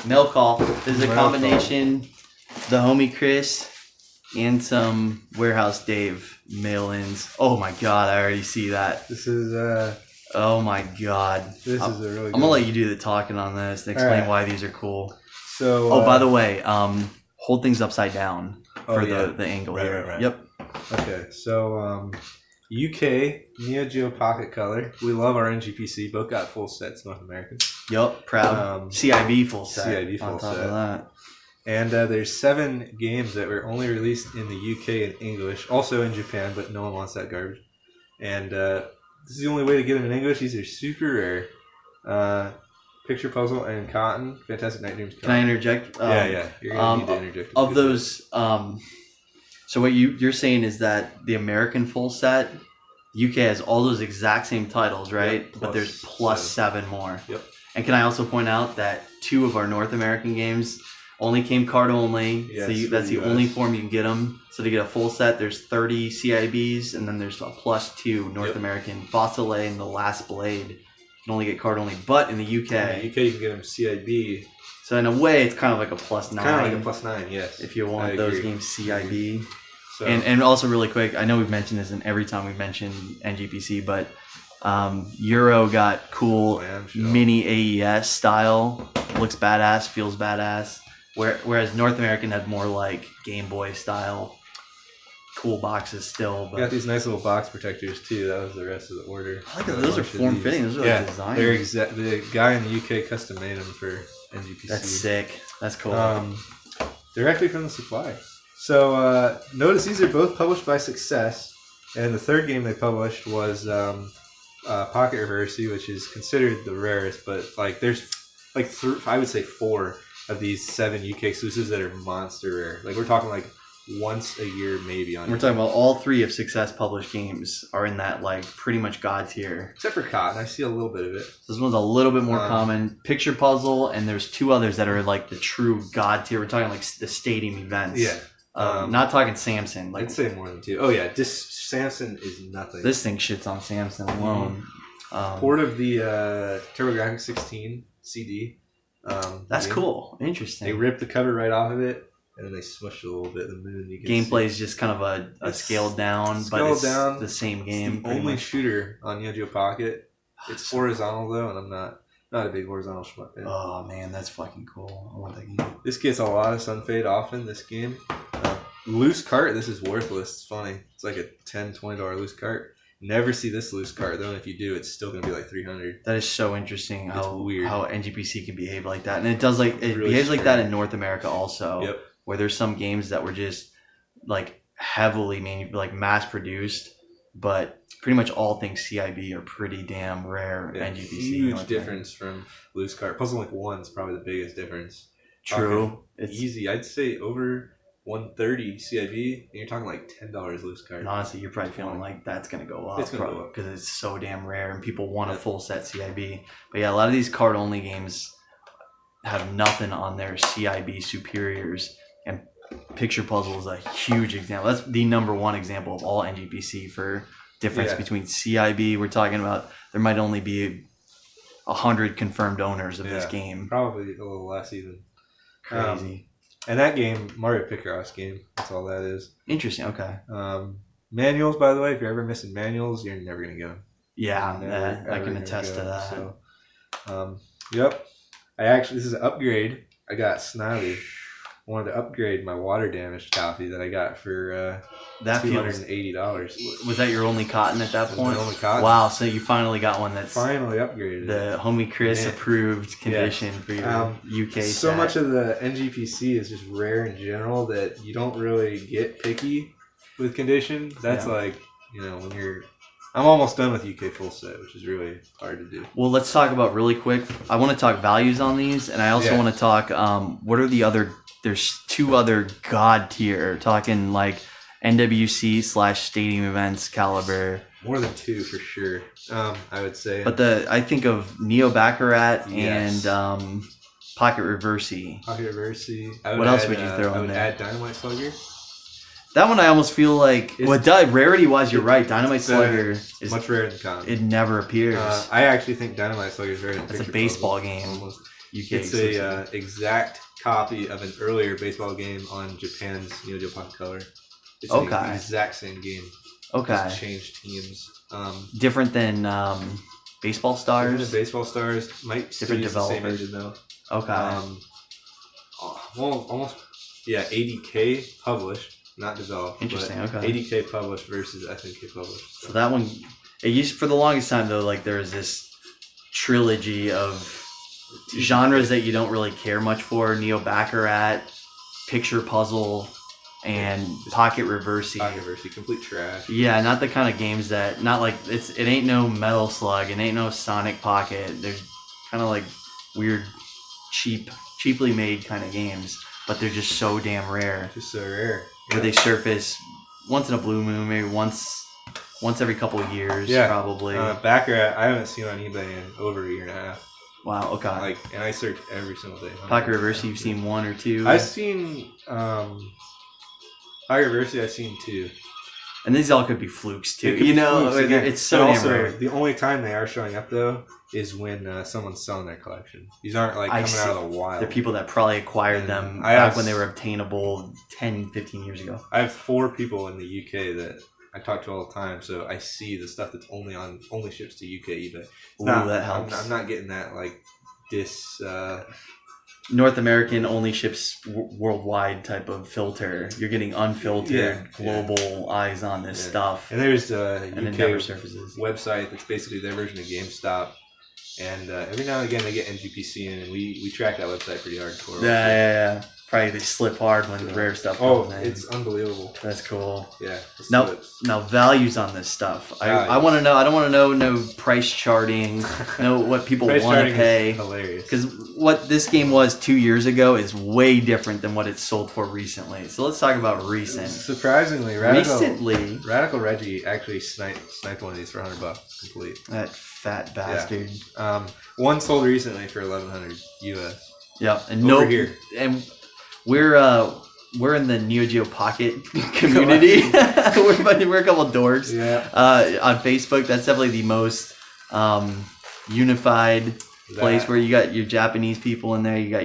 Mail call. This is a combination. The homie Cris and some Warehouse Dave mail-ins. Oh my god, I already see that. This is oh my god. This is a really good I'm gonna let you do the talking on this and explain why these are cool. So by the way, hold things upside down for the angle here. Right. Yep. Okay, so UK Neo Geo Pocket Color. We love our NGPC. Both got full sets, North American. Yep, proud. CIB full set. CIB full on top set. of that. And there's 7 games that were only released in the UK in English, also in Japan, but no one wants that garbage. And this is the only way to get them in English. These are super rare. Picture Puzzle and Cotton. Fantastic Night Dreams. Can I interject? Yeah. You're going to need to interject. Of those, so what you're saying is that the American full set, UK has all those exact same titles, right? Yep, but there's plus 7 more. Yep. And can I also point out that 2 of our North American games only came card only. Yes, so that's the only form you can get them. So to get a full set, there's 30 CIBs, and then there's a plus 2 North American. Fossil and The Last Blade. You can only get card only. But in the UK... In the UK, you can get them CIB. So in a way, it's kind of like a plus 9. Kind of like a plus 9, yes. If you want those games CIB. So. And also really quick, I know we've mentioned this in every time we mention NGPC, but Euro got cool mini AES style. Looks badass, feels badass. Whereas North American had more like Game Boy style, cool boxes still. But we got these nice little box protectors too. That was the rest of the order. I like that. Those are form fitting. Those are like designed. They're the guy in the UK custom made them for NGPC. That's sick. That's cool. Directly from the supplier. So notice these are both published by Success, and the third game they published was Pocket Reversey, which is considered the rarest. But like there's like I would say 4 of these 7 UK exclusives that are monster rare. Like we're talking like once a year maybe on. We're talking about all 3 of Success published games are in that like pretty much god tier. Except for Cotton, I see a little bit of it. This one's a little bit more common. Picture Puzzle, and there's 2 others that are like the true god tier. We're talking like the stadium events. Yeah. Not talking Samson. Like, I'd say more than 2. Oh yeah, this Samson is nothing. This thing shits on Samson alone. Port of the TurboGrafx 16 CD. That's cool. Interesting. They ripped the cover right off of it, and then they smushed it a little bit. The moon. You can Gameplay is just kind of a scaled down, but it's the same game. It's the only shooter on Neo Geo Pocket. It's horizontal though, and I'm not a big horizontal schmuck fan. Oh man, that's fucking cool. I want that game. This gets a lot of Sunfade often. This game. Loose cart. This is worthless. It's funny. It's like a $10-$20 loose cart. Never see this loose cart though, and if you do, it's still gonna be like $300. That is so interesting how weird how NGPC can behave like that, and it does it really behaves like that in North America also. Yep. Where there's some games that were just like heavily mass produced, but pretty much all things CIB are pretty damn rare. Yeah, NGPC huge difference from loose cart. Puzzle Link 1 is probably the biggest difference. True. It's easy. I'd say over 130 CIB, and you're talking like $10 loose card. And honestly, you're probably feeling like that's going to go up. It's going to go up. Because it's so damn rare and people want a full set CIB. But yeah, a lot of these card-only games have nothing on their CIB superiors. And Picture Puzzle is a huge example. That's the #1 example of all NGPC for difference between CIB. We're talking about there might only be 100 confirmed owners of this game. Probably a little less even. Crazy. And that game, Mario Picross game, that's all that is. Interesting, okay. Manuals, by the way, if you're ever missing manuals, you're never going to get them. Yeah, I can attest to that. So, yep. This is an upgrade. I got Snobby. I wanted to upgrade my water damaged copy that I got for $280. Was that your only Cotton at that point? My only Cotton. Wow, so you finally got one that's finally upgraded. The homie Cris approved condition for your UK So set. much of the NGPC is just rare in general that you don't really get picky with condition. That's like, when you're... I'm almost done with UK full set, which is really hard to do. Well, let's talk about really quick. I want to talk values on these, and I also want to talk what are the other... There's 2 other god tier, talking like NWC/Stadium Events caliber. More than 2 for sure, I would say. But I think of Neo Baccarat and Pocket Reversey. Pocket Reversey. What else would you throw in there? I would add Dynamite Slugger. That one I almost feel like... rarity-wise, you're right. Dynamite Slugger is... much rarer than Cotton. It never appears. I actually think Dynamite Slugger is rarer than It's a baseball game. Almost. UK It's exclusive. a exact copy of an earlier baseball game on Japan's Neo Geo Pocket Color. It's the Okay. exact same game. Okay. Just changed teams. Different than Baseball Stars. Different than Baseball Stars. Might still Different use the same developers. engine though. Okay. Well, almost. Yeah, 80K published, not developed. Interesting. But Okay. 80K published versus SNK published. So that one, it used for the longest time though. Like there was this trilogy of genres that you don't really care much for: Neo Baccarat, Picture Puzzle, and Pocket Reversey. Pocket Reversey, complete trash. Yeah, not the kind of games that not like it ain't no Metal Slug, it ain't no Sonic Pocket. There's kind of like weird, cheaply made kind of games, but they're just so damn rare. Just so rare. Where they surface once in a blue moon, maybe once every couple of years, probably. Baccarat, I haven't seen on eBay in over a year and a half. Wow. Okay. And I search every single day. Pocket Reversey, you've seen one or two. I've seen Pocket Reversey. I've seen two. And these all could be flukes too. It could be flukes, again. It's so damn also, rare. the only time they are showing up though is when someone's selling their collection. These aren't like coming out of the wild. They're people that probably acquired them back when they were obtainable 10, 15 years ago. I have 4 people in the UK that I talk to all the time, so I see the stuff that's only ships to UK eBay. That helps. I'm not getting that like North American only ships worldwide type of filter. You're getting unfiltered global eyes on this stuff. And there's a and UK it never surfaces. website that's basically their version of GameStop. And every now and again they get NGPC in, and we track that website pretty hardcore. Yeah. Probably they slip hard when the rare stuff comes in. It's unbelievable. That's cool. Yeah. Now values on this stuff. I want to know. I don't want to know no price charting. Know what people want to pay. Hilarious. Because what this game was 2 years ago is way different than what it's sold for recently. So let's talk about recent. Surprisingly, Radical Reggie actually sniped one of these for $100 complete. That fat bastard. Yeah. One sold recently for $1,100 US. Yep. And here. And we're in the Neo Geo Pocket community. we're a couple of dorks. Yeah. On Facebook, that's definitely the most unified place where you got your Japanese people in there. You got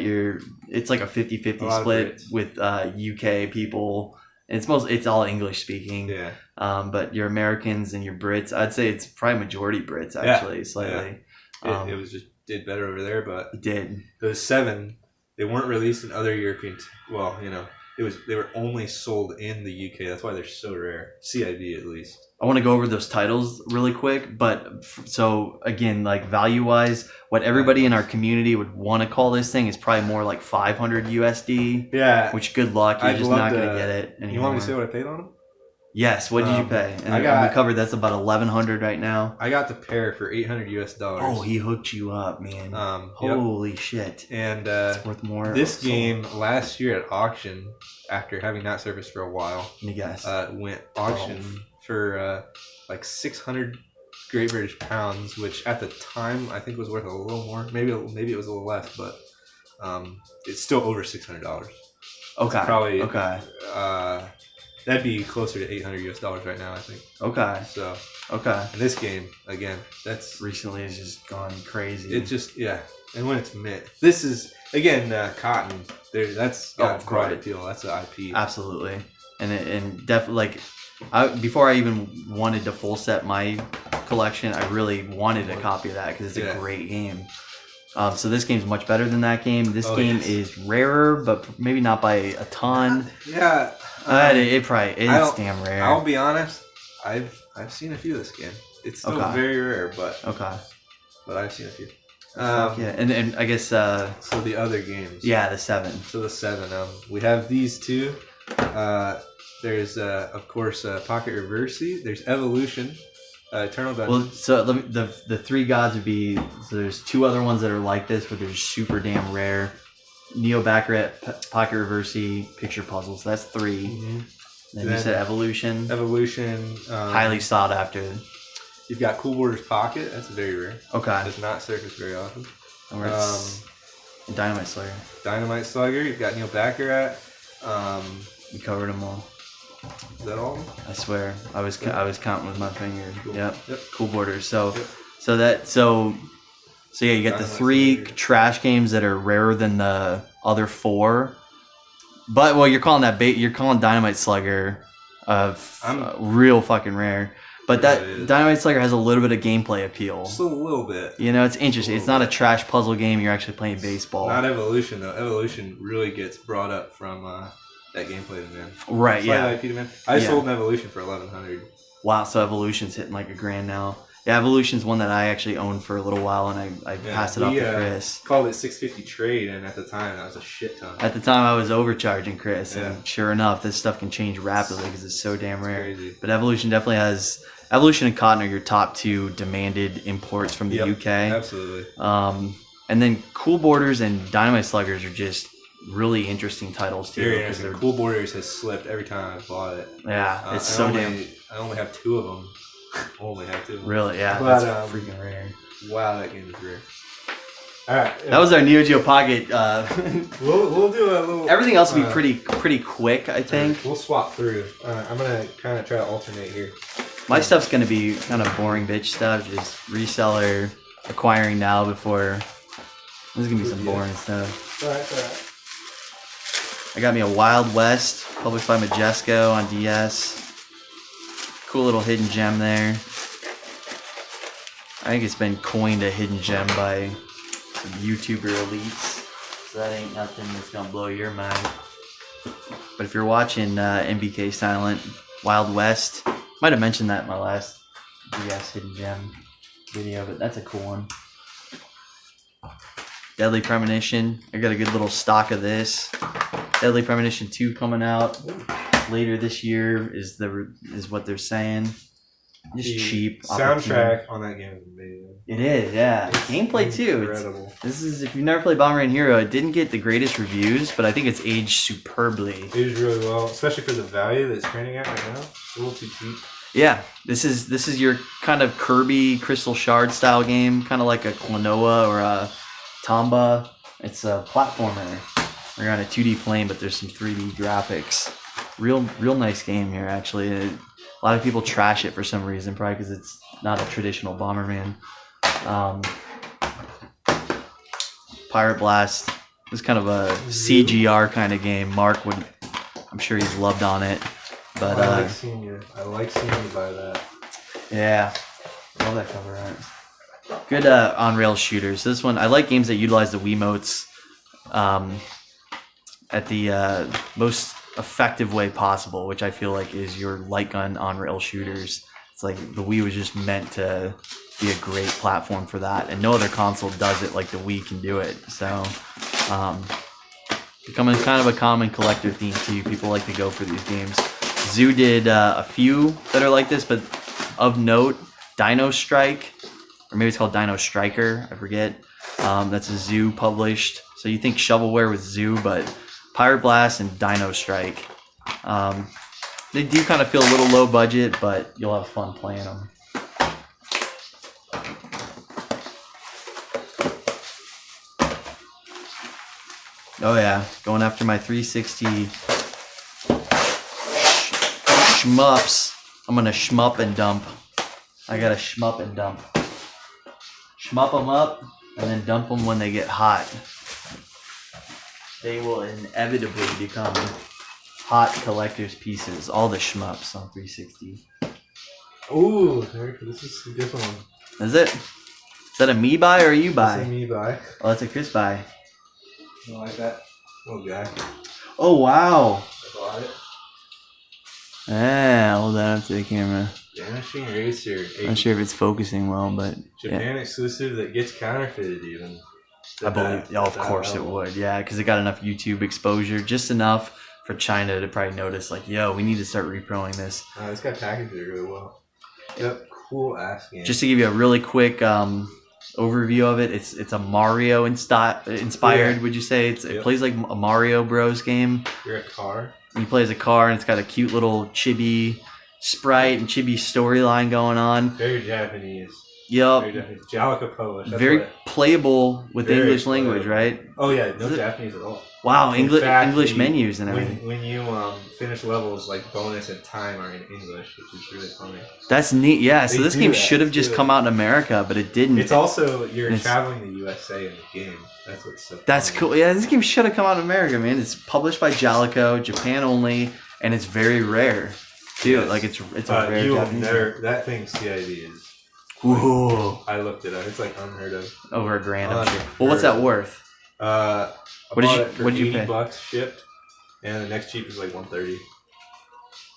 it's like a 50-50 split with UK people. And it's all English speaking. Yeah. But your Americans and your Brits, I'd say it's probably majority Brits actually, slightly. Yeah. It was just did better over there, but it did. Those 7. They weren't released in other European. Well, they were only sold in the UK. That's why they're so rare. CIB at least. I want to go over those titles really quick, but so again, like value wise, what everybody in our community would want to call this thing is probably more like 500 USD. Yeah. Which good luck, you're just not gonna get it anymore. You want me to say what I paid on them? Yes. What did you pay? And we covered that's about 1,100 right now. I got the pair for $800 US. Oh, he hooked you up, man. Holy shit! And it's worth more. This game last year at auction, after having not surfaced for a while, went auction for like 600 Great British pounds, which at the time I think was worth a little more. Maybe it was a little less, but it's still over $600. Okay. It's probably okay. That'd be closer to $800 US right now, I think. Okay. So. Okay. And this game again, that's recently has just gone crazy. It just and when it's mint, this is again Cotton. That's got quite appeal. That's an IP. Absolutely, and definitely before I even wanted to full set my collection, I really wanted a copy of that because it's a great game. So this game's much better than that game. This game is rarer, but maybe not by a ton. Yeah. It probably is damn rare. I'll be honest. I've seen a few of this game. It's still very rare, but I've seen a few. And I guess so the other games. Yeah, the 7. So the 7. We have these two. There's of course Pocket Reversey. There's Evolution. Eternal Dungeon. Well, so the 3 gods would be. So there's 2 other ones that are like this, but they're super damn rare. Neo Baccarat, Pocket Reversey, Picture Puzzle. So that's 3. Mm-hmm. Then you said Evolution. Highly sought after. You've got Cool Borders Pocket. That's very rare. Okay. Does not surface very often. Dynamite Slugger. Dynamite Slugger. You've got Neo Baccarat. We covered them all. Is that all? I swear. I was counting with my finger. Cool. Yep. Cool Borders. So So yeah, you got the Dynamite 3 Slugger. trash games that are rarer than the other 4. But well, you're calling Dynamite Slugger real fucking rare. But Yeah, it that is. Dynamite Slugger has a little bit of gameplay appeal. Just a little bit. You know, it's interesting. It's not a trash puzzle game. You're actually playing baseball. Not Evolution though. Evolution really gets brought up from that gameplay, man. Right? Yeah. IP to man. I sold an Evolution for $1,100. Wow. So Evolution's hitting like $1,000 now. Yeah, Evolution's one that I actually owned for a little while, and I passed it off to Chris. Called it 650 trade, and at the time that was a shit ton. At the time, I was overcharging Chris, Yeah. and sure enough, this stuff can change rapidly because it's so damn rare. Crazy. But Evolution definitely has. Evolution and Cotton are your top 2 demanded imports from the UK. Absolutely. And then Cool Borders and Dynamite Sluggers are just really interesting titles too. Very interesting. Cool Borders has slipped every time I've bought it. Yeah, it's so damn. I only have 2 of them. Only have 2. Really, yeah, But, that's freaking rare. Wow, that game is rare. All right, That was our Neo Geo Pocket. we'll do a little. Everything else will be pretty quick, I think. We'll swap through. I'm gonna kind of try to alternate here. My stuff's gonna be kind of boring bitch stuff, just reseller, acquiring now before. There's gonna be some boring stuff. All right. I got me a Wild West, published by Majesco on DS. Cool little hidden gem there. I think it's been coined a hidden gem by some YouTuber elites. So that ain't nothing that's gonna blow your mind. But if you're watching MBK Silent, Wild West, might have mentioned that in my last DS hidden gem video, but that's a cool one. Deadly Premonition. I got a good little stock of this. Deadly Premonition 2 coming out later this year is what they're saying. Just cheap. Soundtrack on that game is amazing. It is, yeah. Gameplay too. Incredible. This is if you've never played Bomberman Hero, it didn't get the greatest reviews, but I think it's aged superbly. Aged really well, especially for the value that it's trending at right now. It's a little too cheap. Yeah, this is your kind of Kirby Crystal Shard style game, kind of like a Klonoa or a Tomba. It's a platformer. You're on a 2D plane, but there's some 3D graphics. Real nice game here, actually. A lot of people trash it for some reason, probably because it's not a traditional Bomberman. Pirate Blast is kind of a CGR kind of game. Mark would, I'm sure he's loved on it. But I like seeing you buy that. Yeah, love that cover art. Good on-rail shooters. This one, I like games that utilize the Wiimotes at the most effective way possible, which I feel like is your light gun on-rail shooters. It's like the Wii was just meant to be a great platform for that, and no other console does it like the Wii can do it. So becoming kind of a common collector theme too. People like to go for these games. Zoo did a few that are like this, but of note, Dino Strike, or maybe it's called Dino Striker, I forget. That's a Zoo published. So you think shovelware with Zoo, but Pirate Blast and Dino Strike. They do kind of feel a little low budget, but you'll have fun playing them. Oh yeah, going after my 360 shmups. I'm gonna shmup and dump. I gotta shmup and dump. Shmup them up and then dump them when they get hot. They will inevitably become hot collector's pieces. All the shmups on 360. Ooh, this is a different one. Is it? Is that a me buy or a you buy? That's a me buy. Oh, that's a Chris buy. You like that? Oh, guy. Oh, wow. I bought it. Yeah, hold that up to the camera. Vanishing Racer. I'm not sure if it's focusing well, but Japan exclusive that gets counterfeited even. I believe. Oh, of course it would. Yeah, because it got enough YouTube exposure, just enough for China to probably notice, like, yo, we need to start reproing this. This guy packaged it really well. Yep, cool ass game. Just to give you a really quick overview of it, it's a Mario inspired. Would you say it plays like a Mario Bros game? You're a car. You play as a car, and it's got a cute little chibi sprite and chibi storyline going on. Very Japanese. Yup. Jalico published. That's Very what- playable with the Very English language, playable. right? Oh yeah, no Is it- Japanese at all. Wow, In English fact, English the- menus and everything. When you finish levels, like bonus and time are in English, which is really funny. That's neat. Yeah. So They this do game that, should have just too. come out in America, but it didn't. It's also you're It's- traveling the USA in the game. That's what's so. That's funny. cool. Yeah, this game should have come out in America, man. It's published by Jalico, Japan only, and it's very rare. Dude, Yes. like it's a rare You will Japanese never. That thing CID is. game. Ooh, I looked it up. It's like unheard of. over $1,000, I'm sure. Unheard Well, what's that of. worth? I What did bought you- it for what did you $80 pay? bucks shipped, and the next cheap is like $130.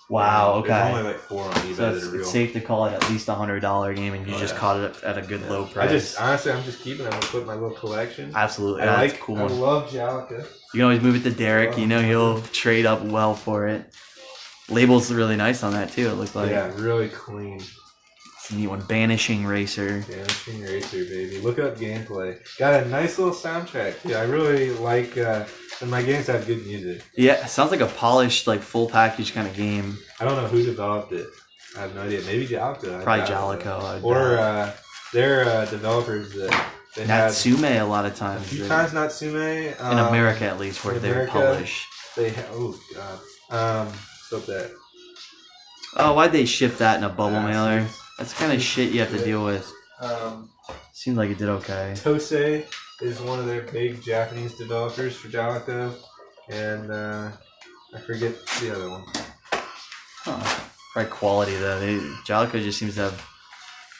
Wow. There's Okay. only like 4 on eBay So that it's are real. safe to call it at least $100 game, and you Oh, just yeah. caught it at a good low price. I just honestly, I'm just keeping it. I'm gonna put in my little collection. Absolutely, I that's like. a cool I one. love Jalico. You can always move it to Derek. You know he'll trade up well for it. Label's really nice on that too. It looks like Yeah, really clean. it's a neat one. Banishing Racer. Vanishing Racer, baby. Look up gameplay. Got a nice little soundtrack too. I really like. And my games have good music. Yeah, it sounds like a polished, like full package kind of game. I don't know who developed it. I have no idea. Maybe Jalico. Probably Jalico. I'd Or bet. they're developers that they had Natsume a lot of a times. few They- times. Natsume in America at least, where in they're America. published. They oh god. Stop that. Oh, why'd they ship that in a bubble Ah, mailer? see. That's the kind of shit you have to Shit. deal with. Seems like it did okay. Tosei is one of their big Japanese developers for Jalico, and I forget the other one. Huh. Probably quality though. Jalico just seems to have.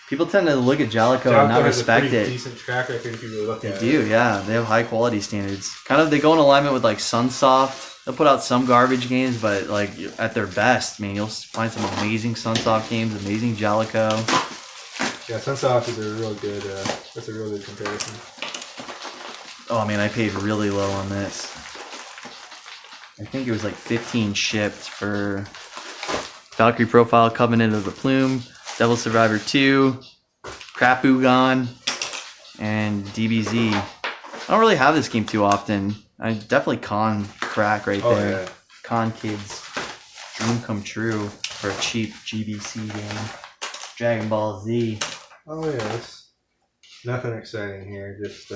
People tend to look at Jalico and Jalico not has respect a pretty it. decent track record if you really look They at do, it. yeah. They have high quality standards. Kind of, they go in alignment with like Sunsoft. They'll put out some garbage games, but like at their best, man, you'll find some amazing Sunsoft games, amazing Jalico. Yeah, Sunsoft is a real good. That's a real good comparison. Oh man, I paid really low on this. I think it was like 15 shipped for Valkyrie Profile, Covenant of the Plume, Devil Survivor 2, Crapugon, and DBZ. I don't really have this game too often. I definitely con crack right Oh there. yeah. Con kids dream come true for a cheap GBC game. Dragon Ball Z. Oh yeah. It's nothing exciting here. Just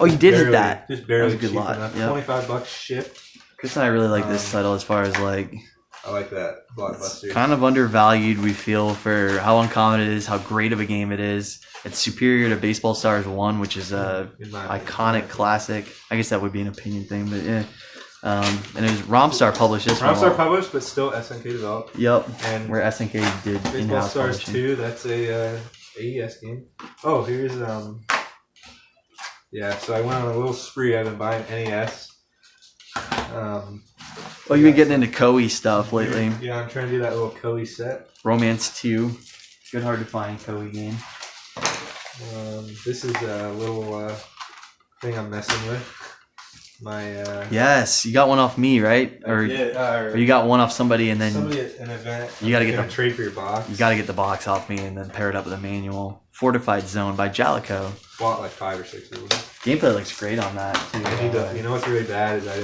Oh, you did barely, hit that. Just barely That was a good cheap lot, enough. yep. $25 shipped. Chris and I really like this title as far as like I like that it's blockbuster. kind of undervalued, we feel, for how uncommon it is, how great of a game it is. It's superior to Baseball Stars 1, which is a In my iconic classic. I guess that would be an opinion thing, but yeah. And it was Romstar published this Romstar one. published, but still SNK developed. Yep, And where SNK did Baseball in-house Stars publishing. 2, that's a AES game. Oh, here's yeah, so I went on a little spree. I've been buying NES. Oh, you've been getting into Koei stuff lately. Yeah, I'm trying to do that little Koei set. Romance 2. Good hard to find Koei game. This is a little thing I'm messing with. My Yes, you got one off me, right? Or you got one off somebody and then somebody at an event. you gotta get gonna the- trade for your box. you got to get the box off me and then pair it up with a manual. Fortified Zone by Jalico. Bought like 5 or 6 of them. Gameplay looks great on that too. I need to, you know what's really bad is I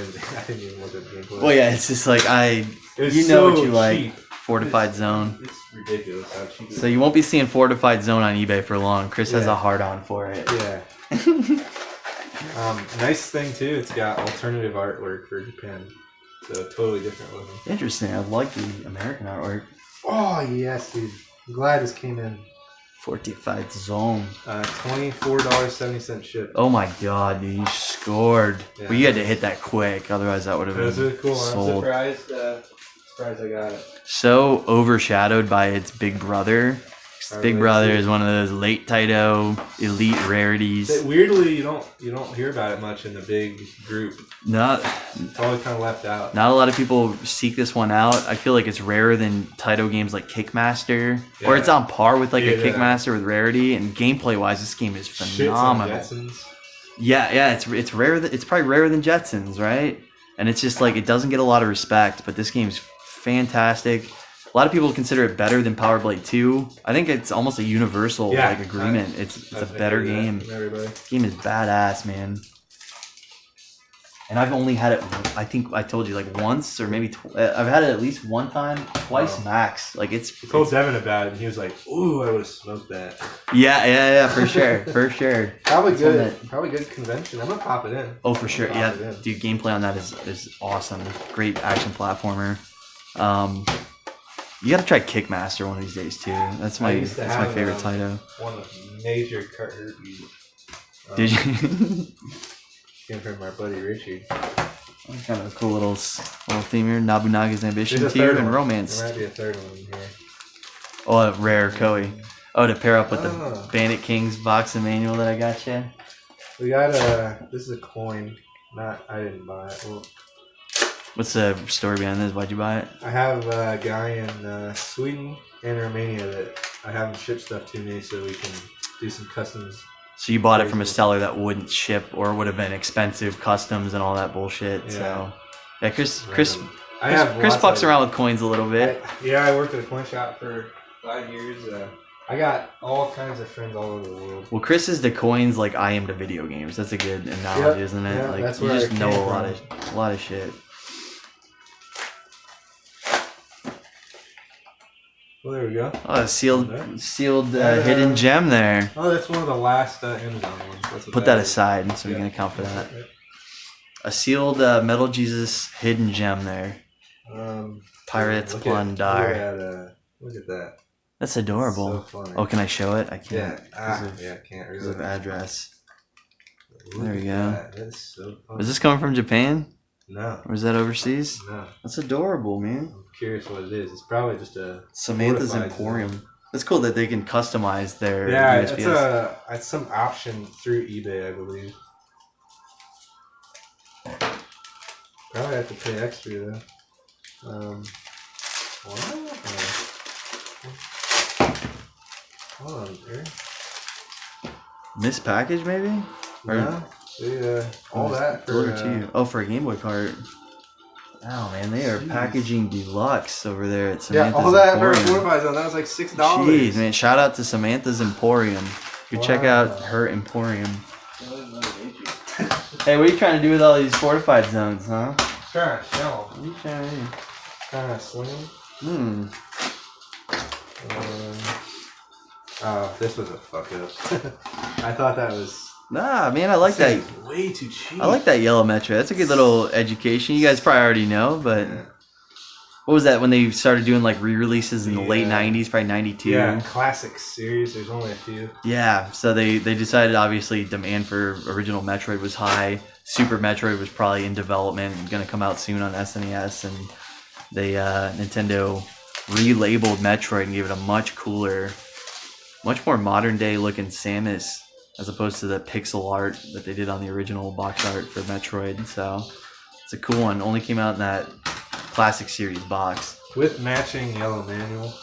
didn't even look at the gameplay. Well, yeah, it's just like It was you know so what you like. cheap. Fortified Zone. It's ridiculous how cheap. So you won't be seeing Fortified Zone on eBay for long. Chris has Yeah. a hard on for it. Yeah. Nice thing too. It's got alternative artwork for Japan, so totally different looking. Interesting. I like the American artwork. Oh yes, dude. I'm glad this came in. Fortified Zone. $24.70 shipped. Oh my god, dude, you scored. Yeah. Well, you had to hit that quick, otherwise that would have That was been really cool. I'm sold. surprised I got it. So overshadowed by its big brother. Big Brother is one of those late Taito elite rarities. Weirdly, you don't hear about it much in the big group. Not It's always kind of left out. not a lot of people seek this one out. I feel like it's rarer than Taito games like Kickmaster, or Yeah. it's on par with like a Yeah. Kickmaster with rarity. And gameplay wise, this game is Shit's on phenomenal. Jetsons. Yeah, it's rare. It's probably rarer than Jetsons, right? And it's just like it doesn't get a lot of respect, but this game's fantastic. A lot of people consider it better than Power Blade 2. I think it's almost a universal Yeah, like agreement. It's I a better agree with that game. from everybody. Game is badass, man. and I've only had it. I think I told you like once or maybe I've had it at least one time, twice max. Like I told Devin about it, and he was like, "Ooh, I would have smoked that." Yeah, for sure, for sure. Probably good. Probably good convention. I'm gonna pop it in. Oh, for sure. Yeah, dude. Gameplay on that is awesome. Great action platformer. You gotta try Kickmaster one of these days too. That's my favorite title. One with major herpes. Did you? Came from our buddy Richie. Kind of a cool little theme here. Nobunaga's Ambition, There's a Tear, third and one. Romance. There might be a third one in here. Oh, a rare Koei. Oh, to pair up with the Bandit Kings box and manual that I got you. We got this is a coin. I didn't buy it. Well, what's the story behind this? Why'd you buy it? I have a guy in Sweden and Romania that I have him ship stuff to me so we can do some customs. So you bought it from a seller that wouldn't ship or would have been expensive customs and all that bullshit. Yeah. So yeah, Chris fucks around with coins a little bit. I worked at a coin shop for 5 years. I got all kinds of friends all over the world. Well, Chris is to coins like I am to video games. That's a good analogy, isn't it? Yeah, like that's you where just I know came a lot of shit. Well, there we go. Oh, a sealed hidden gem there. Oh, that's one of the last Amazon ones. Put that aside so we can account for that. A sealed Metal Jesus hidden gem there. Pirates Plundar. Look at that. That's adorable. So funny. Oh, can I show it? I can't. Yeah, I can't. Because of address. There we go. That is so funny. Is this coming from Japan? No. Or is that overseas? No. That's adorable, man. I'm curious what it is. It's probably just a Samantha's Emporium. That's cool that they can customize their USPS. It's some option through eBay, I believe. Probably have to pay extra though. What? Hold on, here. Missed package, maybe? No. All that for for a Game Boy cart. Oh man, they are packaging deluxe over there at Samantha's all that Emporium. for a 4x zone. That was like $6. Jeez, man! Shout out to Samantha's Emporium. Go check out her Emporium. Hey, what are you trying to do with all these fortified zones, huh? Trying to shell. What are you trying to do? Trying to swing. Oh, this was a fuck up. I thought that was. Nah, man, I like that. Way too cheap. I like that yellow Metro. That's a good little education. You guys probably already know, but what was that when they started doing like re-releases in the late '90s, probably '92? Yeah, classic series. There's only a few. Yeah, so they decided obviously demand for original Metroid was high. Super Metroid was probably in development and going to come out soon on SNES, and they Nintendo relabeled Metroid and gave it a much cooler, much more modern day looking Samus, as opposed to the pixel art that they did on the original box art for Metroid. So it's a cool one. Only came out in that classic series box. With matching yellow manual.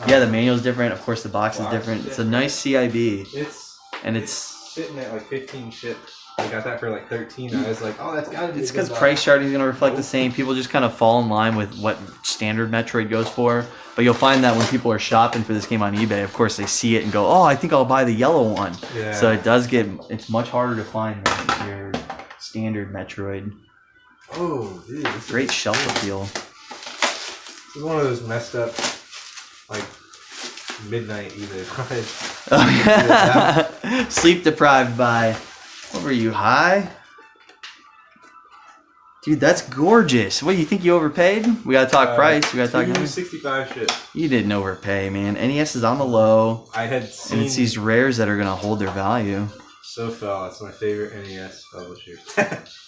Yeah, the manual's different. Of course, the box is different. It's a nice CIB. It's sitting at like 15 shipped. I got that for like 13. I was like, oh, that's gotta be. It's because price charting is going to reflect the same. People just kind of fall in line with what standard Metroid goes for. But you'll find that when people are shopping for this game on eBay, of course they see it and go, oh, I think I'll buy the yellow one. Yeah. So it's much harder to find than your standard Metroid. Oh, dude. Great shelf appeal. This is one of those messed up, like, midnight eBay price. Oh, yeah. Sleep deprived by... What were you, high? Dude, that's gorgeous. What, you think you overpaid? We gotta talk price. We gotta talk money. 65 shit. You didn't overpay, man. NES is on the low. I had seen... And it's these rares that are gonna hold their value. SoFal, it's my favorite NES publisher.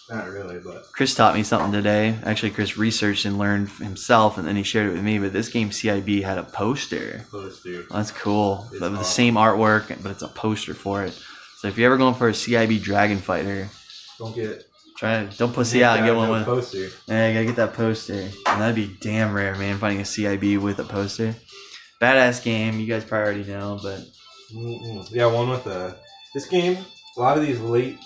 Not really, but... Chris taught me something today. Actually, Chris researched and learned himself, and then he shared it with me. But this game, CIB, had a poster. Well, that's cool. With the same artwork, but it's a poster for it. So if you're ever going for a CIB Dragon Fighter, don't pussy out and get one with poster. Yeah, you gotta get that poster. And that'd be damn rare, man, finding a CIB with a poster. Badass game, you guys probably already know, but yeah, one with this game. A lot of these late,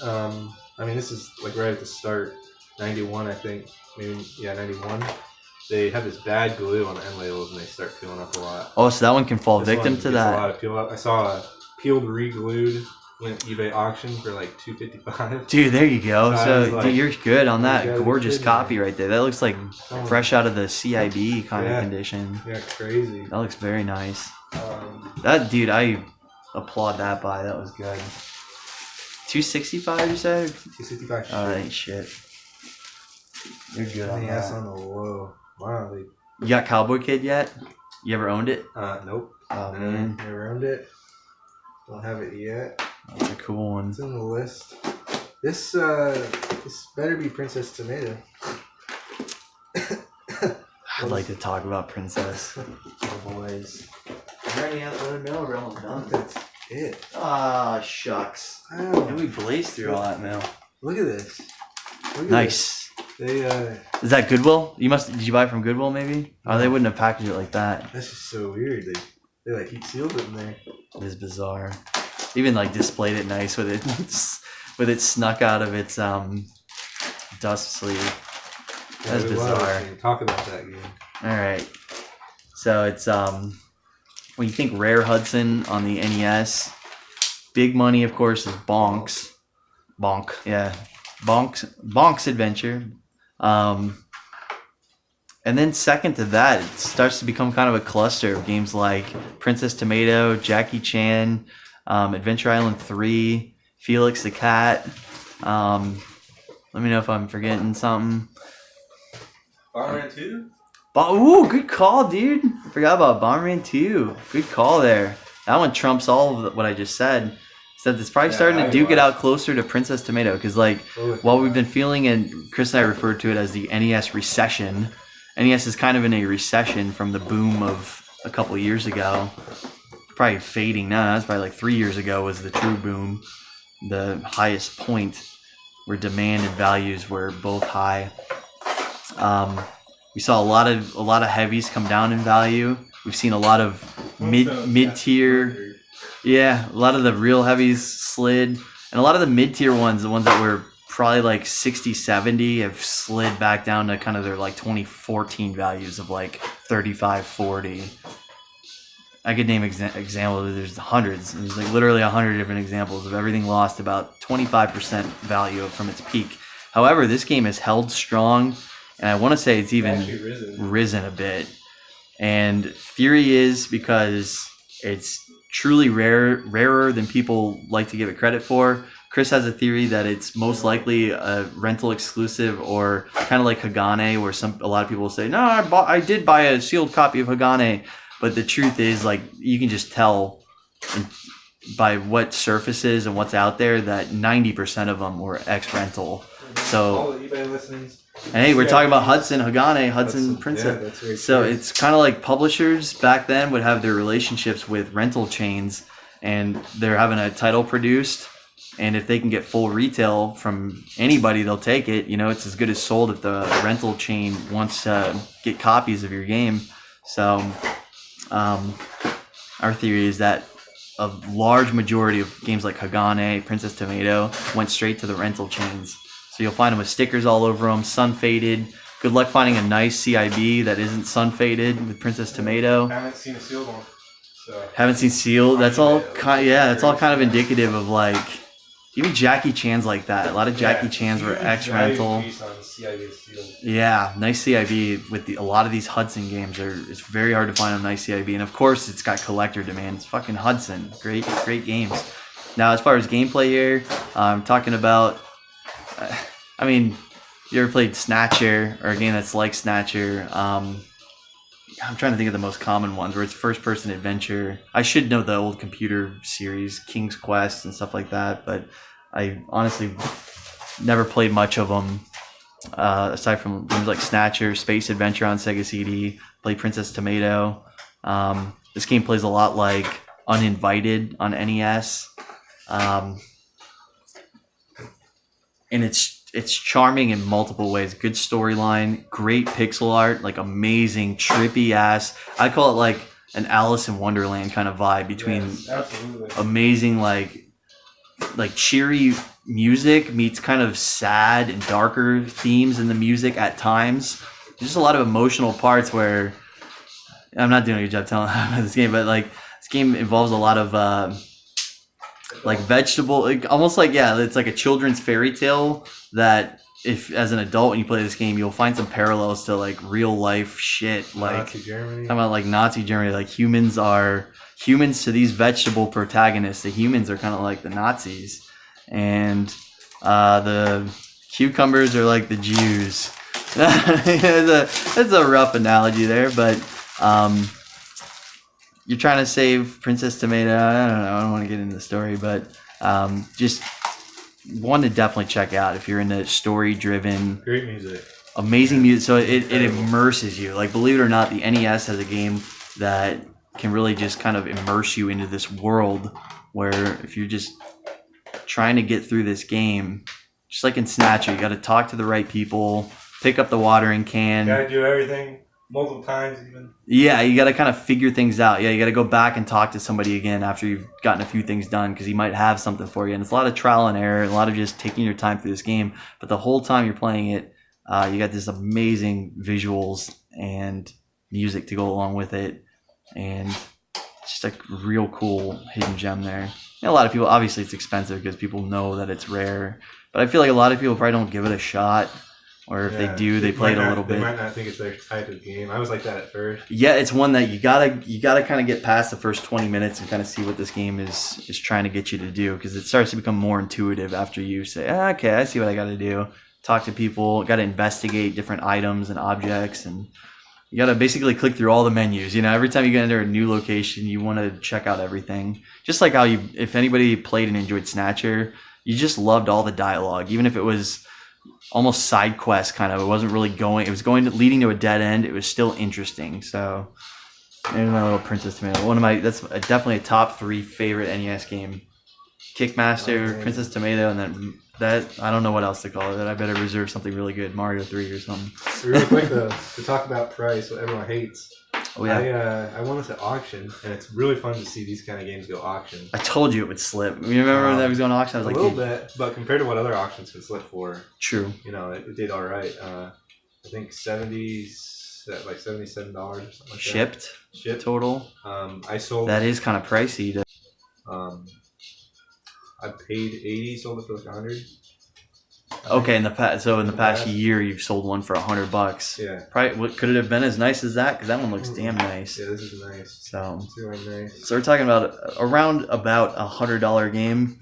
this is like right at the start, 91, I think. Maybe 91. They have this bad glue on the end labels, and they start peeling up a lot. Oh, so that one can fall victim to that. A lot of peel up. I saw a peeled re-glued went eBay auction for like $255. Dude, there you go. So I So was like, dude, you're good on you that gotta be gorgeous kidding copy me. right there. That looks like Oh, fresh out of the CIB kind Yeah. of condition. Yeah, crazy. That looks very nice. Um, That dude, I applaud that buy. That was good. 265, you said? 265. Oh, that ain't shit. You're good on NES that. on the low. Wow. You got Cowboy Kid yet? You ever owned it? Nope. Oh man, Never owned it. Don't have it yet. that's a cool one. It's in the list. This better be Princess Tomato. I'd like to talk about Princess. Oh, boys. Is there any other mail? We're almost I done. think that's it. Ah, shucks. Oh, And we blazed through all that mail. look at this. Look at Nice. this. They Is that Goodwill? Did you buy it from Goodwill maybe? Oh, they wouldn't have packaged it like that. that's just so weird. They like heat sealed it in there. It is bizarre. Even like displayed it nice with it with it snuck out of its dust sleeve. That's we wanted bizarre. to talk about that game. Alright. So it's when you think Rare Hudson on the NES, big money of course is Bonk's. Yeah. Bonk's Adventure. And then second to that, it starts to become kind of a cluster of games like Princess Tomato, Jackie Chan, Adventure Island 3, Felix the Cat. Let me know if I'm forgetting something. Bomberman 2? Ooh, good call, dude. Forgot about Bomberman 2. Good call there. That one trumps all of what I just said. Except it's probably starting to duke it out closer to Princess Tomato. Because, like, while we've been feeling, and Chris and I referred to it as the NES recession, NES is kind of in a recession from the boom of a couple of years ago. Probably fading now. That's probably like 3 years ago was the true boom. The highest point where demand and values were both high. We saw a lot of heavies come down in value. We've seen a lot of mid tier, yeah, a lot of the real heavies slid, and a lot of the mid tier ones, the ones that were probably like 60, 70, have slid back down to kind of their like 2014 values of like 35, 40. I could name examples. There's hundreds. There's like literally 100 different examples of everything lost about 25% value from its peak. However, this game has held strong. And I want to say it's even risen a bit. And theory is because it's truly rarer than people like to give it credit for. Chris has a theory that it's most likely a rental exclusive, or kind of like hIDdeN, where a lot of people will say, no, I did buy a sealed copy of hIDdeN. But the truth is, like, you can just tell by what surfaces and what's out there that 90% of them were ex-rental. So, all the eBay listings. and hey, we're talking about Hudson Princess. Yeah, that's very So true. it's kind of like publishers back then would have their relationships with rental chains, and they're having a title produced, and if they can get full retail from anybody, they'll take it. You know, it's as good as sold if the rental chain wants to get copies of your game. So our theory is that a large majority of games like hIDdeN, Princess Tomato went straight to the rental chains. So you'll find them with stickers all over them, sun faded. Good luck finding a nice CIB that isn't sun faded with Princess Tomato. I haven't seen a sealed one. So. Haven't seen sealed. That's all kind. Yeah, that's all kind of indicative of like even Jackie Chan's like that. A lot of Jackie Chan's were ex-rental. Yeah, nice CIB with a lot of these Hudson games. It's very hard to find a nice CIB, and of course it's got collector demand. It's fucking Hudson. Great games. Now as far as gameplay here, I'm talking about. I mean, you ever played Snatcher, or a game that's like Snatcher? I'm trying to think of the most common ones where it's first-person adventure. I should know the old computer series, King's Quest and stuff like that, but I honestly never played much of them aside from games like Snatcher, Space Adventure on Sega CD, played Princess Tomato. This game plays a lot like Uninvited on NES. And it's charming in multiple ways. Good storyline, great pixel art, like amazing, trippy ass. I call it like an Alice in Wonderland kind of vibe between amazing, like cheery music meets kind of sad and darker themes in the music at times. There's just a lot of emotional parts where I'm not doing a good job telling about this game, but like this game involves a lot of like vegetable, like, almost like, yeah, it's like a children's fairy tale that if as an adult when you play this game, you'll find some parallels to like real life shit, like Nazi Germany. talking about like Nazi Germany. Like humans to these vegetable protagonists. The humans are kind of like the Nazis, and the cucumbers are like the Jews. That's a rough analogy there, but you're trying to save Princess Tomato. I don't know. I don't want to get into the story, but just one to definitely check out if you're into story-driven. Great music. Amazing music. So it immerses you. Like, believe it or not, the NES has a game that can really just kind of immerse you into this world where if you're just trying to get through this game, just like in Snatcher, you got to talk to the right people, pick up the watering can. Gotta do everything multiple times even. Yeah, you got to kind of figure things out. Yeah, you got to go back and talk to somebody again after you've gotten a few things done because he might have something for you. And it's a lot of trial and error, a lot of just taking your time through this game. But the whole time you're playing it, you got this amazing visuals and music to go along with it. And it's just a real cool hidden gem there. And a lot of people, obviously it's expensive because people know that it's rare. But I feel like a lot of people probably don't give it a shot. Or if they do, they play it a little bit. They might not think it's their type of game. I was like that at first. Yeah, it's one that you gotta kind of get past the first 20 minutes and kind of see what this game is trying to get you to do, because it starts to become more intuitive after you say, okay, I see what I got to do. Talk to people, got to investigate different items and objects, and you got to basically click through all the menus. You know, every time you get into a new location, you want to check out everything. Just like how if anybody played and enjoyed Snatcher, you just loved all the dialogue, even if it was almost side quest kind of. It wasn't really going. It was leading to a dead end. It was still interesting. So, there's my little Princess Tomato. That's definitely a top 3 favorite NES game. Kickmaster, Princess Tomato, and then that I don't know what else to call it. I better reserve something really good, Mario 3 or something. Real quick though, to talk about price, what everyone hates. Oh yeah. I won this at auction, and it's really fun to see these kind of games go auction. I told you it would slip. You remember when that was going to auction? I was like, a little bit, but compared to what other auctions can slip for, true. You know, it did all right. I think like $77 or something like Shipped that. Shipped total. I sold. That is kind of pricey. I paid $80, sold it for like $100. Okay, in the past year, you've sold one for $100. Yeah. Probably. What could it have been as nice as that? Because that one looks damn nice. Yeah, this is nice. So it's really nice. So we're talking about around about $100 game.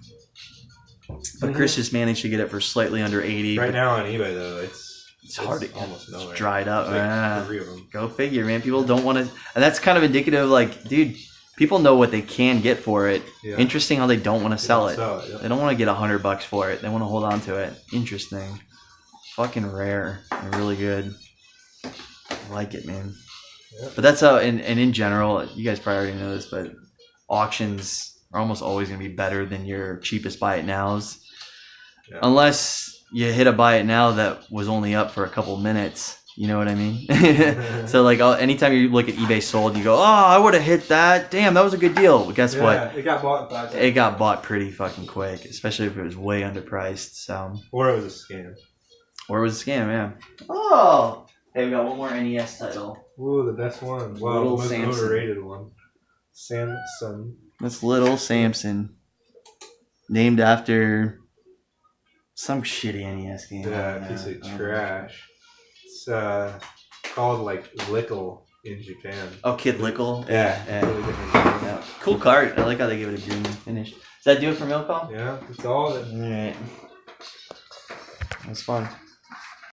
But Chris just managed to get it for slightly under 80. Right now on eBay though, it's hard to almost nowhere. It's dried up. Like 3 of them. Go figure, man. People don't want to, and that's kind of indicative of like, dude. People know what they can get for it. Yeah. Interesting how they don't want to sell it. Yeah. They don't want to get $100 for it. They want to hold on to it. Interesting. Fucking rare and really good. I like it, man. Yeah. But that's how, and in general, you guys probably already know this, but auctions are almost always going to be better than your cheapest buy it nows. Yeah. Unless you hit a buy it now that was only up for a couple minutes. You know what I mean? So like anytime you look at eBay sold, you go, oh, I would have hit that. Damn, that was a good deal. But guess what? It got bought in 5 seconds. It got bought pretty fucking quick, especially if it was way underpriced. So. Or it was a scam. Yeah. Oh, hey, we got one more NES title. Ooh, the best one. Wow, Little the most Samson. overrated one. Samson. That's Little Samson, named after some shitty NES game. Yeah, piece of trash. It's called like Lickle in Japan. Oh, Kid Lickle? Yeah. Really Yeah. Cool cart. I like how they give it a green finish. Does that do it for Milk Call? Yeah, that's all. Alright. That's fun.